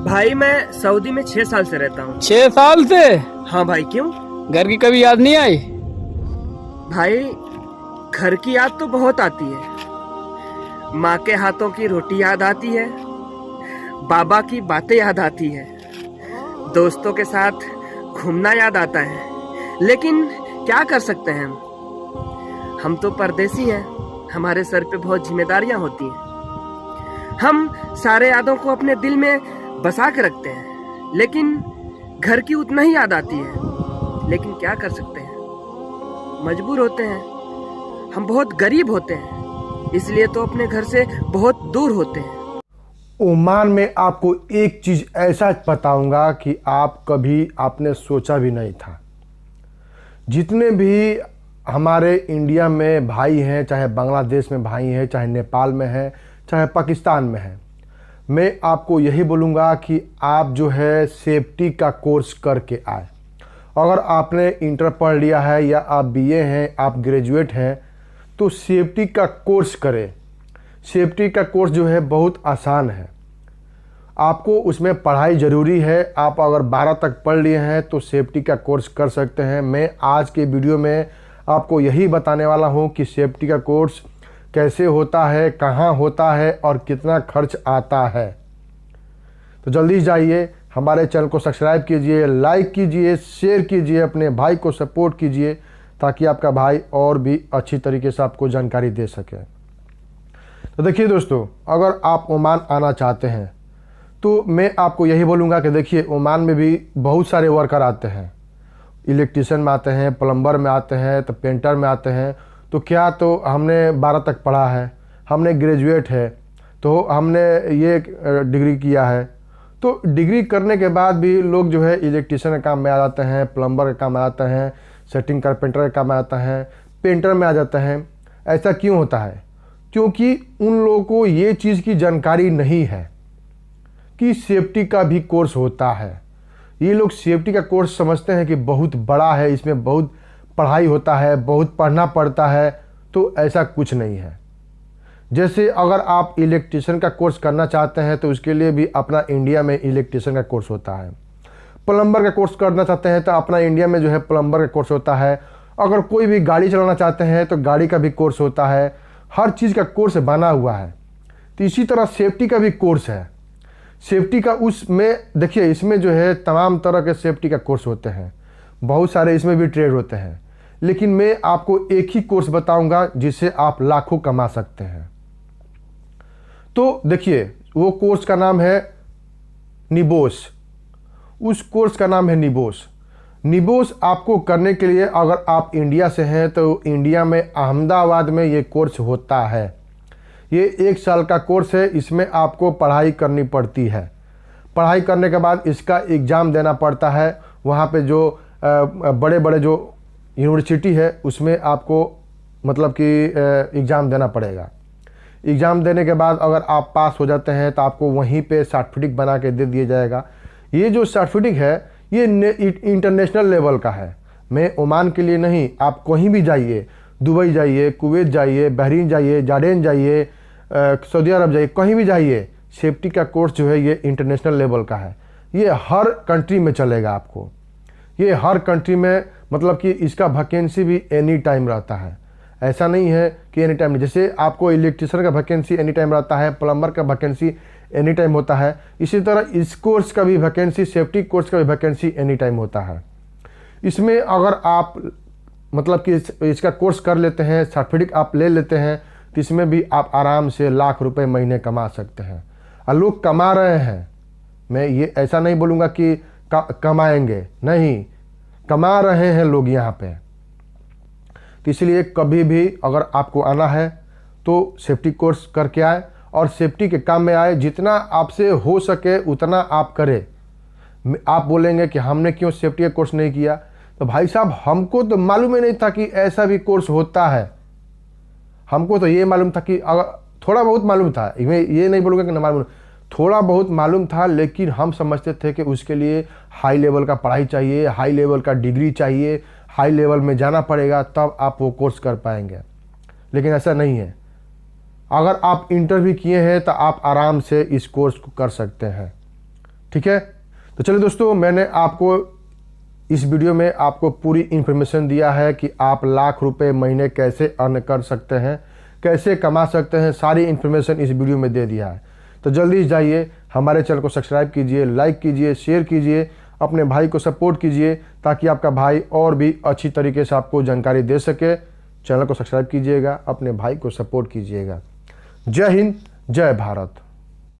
भाई मैं सऊदी में 6 साल से रहता हूँ। 6 साल से? हाँ भाई। क्यों? घर की कभी याद नहीं आई? भाई घर की याद तो बहुत आती है। माँ के हाथों की रोटी याद आती है, बाबा की बातें याद आती है, दोस्तों के साथ घूमना याद आता है। लेकिन क्या कर सकते हैं हम तो परदेसी हैं। हमारे सर पे बहुत जिम्मेदारियां होती हैं। हम सारे यादों को अपने दिल में बसा के रखते हैं, लेकिन घर की उतना ही याद आती है। लेकिन क्या कर सकते हैं, मजबूर होते हैं। हम बहुत गरीब होते हैं, इसलिए तो अपने घर से बहुत दूर होते हैं। ओमान में आपको एक चीज़ ऐसा बताऊंगा कि आप कभी आपने सोचा भी नहीं था। जितने भी हमारे इंडिया में भाई हैं, चाहे बांग्लादेश में भाई हैं, चाहे नेपाल में हैं, चाहे पाकिस्तान में हैं, मैं आपको यही बोलूँगा कि आप जो है सेफ्टी का कोर्स करके आए। अगर आपने इंटर पढ़ लिया है या आप बीए हैं, आप ग्रेजुएट हैं, तो सेफ्टी का कोर्स करें। सेफ्टी का कोर्स जो है बहुत आसान है। आपको उसमें पढ़ाई ज़रूरी है। आप अगर 12 तक पढ़ लिए हैं तो सेफ्टी का कोर्स कर सकते हैं। मैं आज के वीडियो में आपको यही बताने वाला हूं कि सेफ्टी का कोर्स कैसे होता है, कहां होता है और कितना खर्च आता है। तो जल्दी जाइए, हमारे चैनल को सब्सक्राइब कीजिए, लाइक कीजिए, शेयर कीजिए, अपने भाई को सपोर्ट कीजिए, ताकि आपका भाई और भी अच्छी तरीके से आपको जानकारी दे सके। तो देखिए दोस्तों, अगर आप ओमान आना चाहते हैं तो मैं आपको यही बोलूँगा कि देखिए, ओमान में भी बहुत सारे वर्कर आते हैं। इलेक्ट्रीशियन में आते हैं, प्लम्बर में आते हैं, तो पेंटर में आते हैं। तो क्या तो हमने 12 तक पढ़ा है, हमने ग्रेजुएट है, तो हमने ये डिग्री किया है। तो डिग्री करने के बाद भी लोग जो है इलेक्ट्रीशियन के काम में आ जाते हैं, प्लम्बर के काम में आते हैं, सेटिंग कारपेंटर के काम में आता है, पेंटर में आ जाते हैं। ऐसा क्यों होता है? क्योंकि उन लोगों को ये चीज़ की जानकारी नहीं है कि सेफ्टी का भी कोर्स होता है। ये लोग सेफ्टी का कोर्स समझते हैं कि बहुत बड़ा है, इसमें बहुत पढ़ाई होता है, बहुत पढ़ना पड़ता है। तो ऐसा कुछ नहीं है। जैसे अगर आप इलेक्ट्रीशियन का कोर्स करना चाहते हैं तो उसके लिए भी अपना इंडिया में इलेक्ट्रीशियन का कोर्स होता है। प्लम्बर का कोर्स करना चाहते हैं तो अपना इंडिया में जो है प्लम्बर का कोर्स होता है। अगर कोई भी गाड़ी चलाना चाहते हैं तो गाड़ी का भी कोर्स होता है। हर चीज़ का कोर्स बना हुआ है। तो इसी तरह सेफ्टी का भी कोर्स है। सेफ्टी का उसमें देखिए, इसमें जो है तमाम तरह के सेफ्टी का कोर्स होते हैं, बहुत सारे इसमें भी ट्रेड होते हैं। लेकिन मैं आपको एक ही कोर्स बताऊंगा जिससे आप लाखों कमा सकते हैं। तो देखिए, वो कोर्स का नाम है निबोस। उस कोर्स का नाम है निबोस। निबोस आपको करने के लिए, अगर आप इंडिया से हैं तो इंडिया में अहमदाबाद में ये कोर्स होता है। ये 1 साल का कोर्स है। इसमें आपको पढ़ाई करनी पड़ती है। पढ़ाई करने के बाद इसका एग्ज़ाम देना पड़ता है। वहाँ पे जो बड़े बड़े जो यूनिवर्सिटी है उसमें आपको मतलब कि एग्ज़ाम देना पड़ेगा। एग्ज़ाम देने के बाद अगर आप पास हो जाते हैं तो आपको वहीं पे सर्टिफिकेट बना के दे दिया जाएगा। ये जो सर्टिफिकेट है ये इंटरनेशनल लेवल का है। मैं ओमान के लिए नहीं, आप कहीं भी जाइए, दुबई जाइए, कुवैत जाइए, बहरीन जाइए, जॉर्डन जाइए, सऊदी अरब जाइए, कहीं भी जाइए, सेफ्टी का कोर्स जो है ये इंटरनेशनल लेवल का है। ये हर कंट्री में चलेगा आपको। ये हर कंट्री में मतलब कि इसका वैकेंसी भी एनी टाइम रहता है। ऐसा नहीं है कि एनी टाइम नहीं। जैसे आपको इलेक्ट्रिशियन का वैकेंसी एनी टाइम रहता है, प्लम्बर का वैकेंसी एनी टाइम होता है, इसी तरह इस कोर्स का भी वैकेंसी, सेफ्टी कोर्स का भी वैकेंसी एनी टाइम होता है। इसमें अगर आप मतलब कि इसका कोर्स कर लेते हैं, सर्टिफिकेट आप ले लेते हैं, तो इसमें भी आप आराम से लाख रुपए महीने कमा सकते हैं। और लोग कमा रहे हैं। मैं ये ऐसा नहीं बोलूँगा कि कमाएंगे, नहीं, कमा रहे हैं लोग यहाँ पे। तो इसलिए कभी भी अगर आपको आना है तो सेफ्टी कोर्स करके आए और सेफ्टी के काम में आए। जितना आपसे हो सके उतना आप करें। आप बोलेंगे कि हमने क्यों सेफ्टी का कोर्स नहीं किया? तो भाई साहब, हमको तो मालूम ही नहीं था कि ऐसा भी कोर्स होता है। हमको तो ये मालूम था कि अगर थोड़ा बहुत मालूम था, मैं ये नहीं बोलूँगा कि न मालूम, थोड़ा बहुत मालूम था, लेकिन हम समझते थे कि उसके लिए हाई लेवल का पढ़ाई चाहिए, हाई लेवल का डिग्री चाहिए, हाई लेवल में जाना पड़ेगा, तब आप वो कोर्स कर पाएंगे। लेकिन ऐसा नहीं है। अगर आप इंटरव्यू किए हैं तो आप आराम से इस कोर्स को कर सकते हैं। ठीक है। तो चलिए दोस्तों, मैंने आपको इस वीडियो में आपको पूरी इन्फॉर्मेशन दिया है कि आप लाख रुपए महीने कैसे अर्न कर सकते हैं, कैसे कमा सकते हैं। सारी इन्फॉर्मेशन इस वीडियो में दे दिया है। तो जल्दी जाइए हमारे चैनल को सब्सक्राइब कीजिए, लाइक कीजिए, शेयर कीजिए, अपने भाई को सपोर्ट कीजिए ताकि आपका भाई और भी अच्छी तरीके से आपको जानकारी दे सके। चैनल को सब्सक्राइब कीजिएगा, अपने भाई को सपोर्ट कीजिएगा। जय हिंद, जय भारत।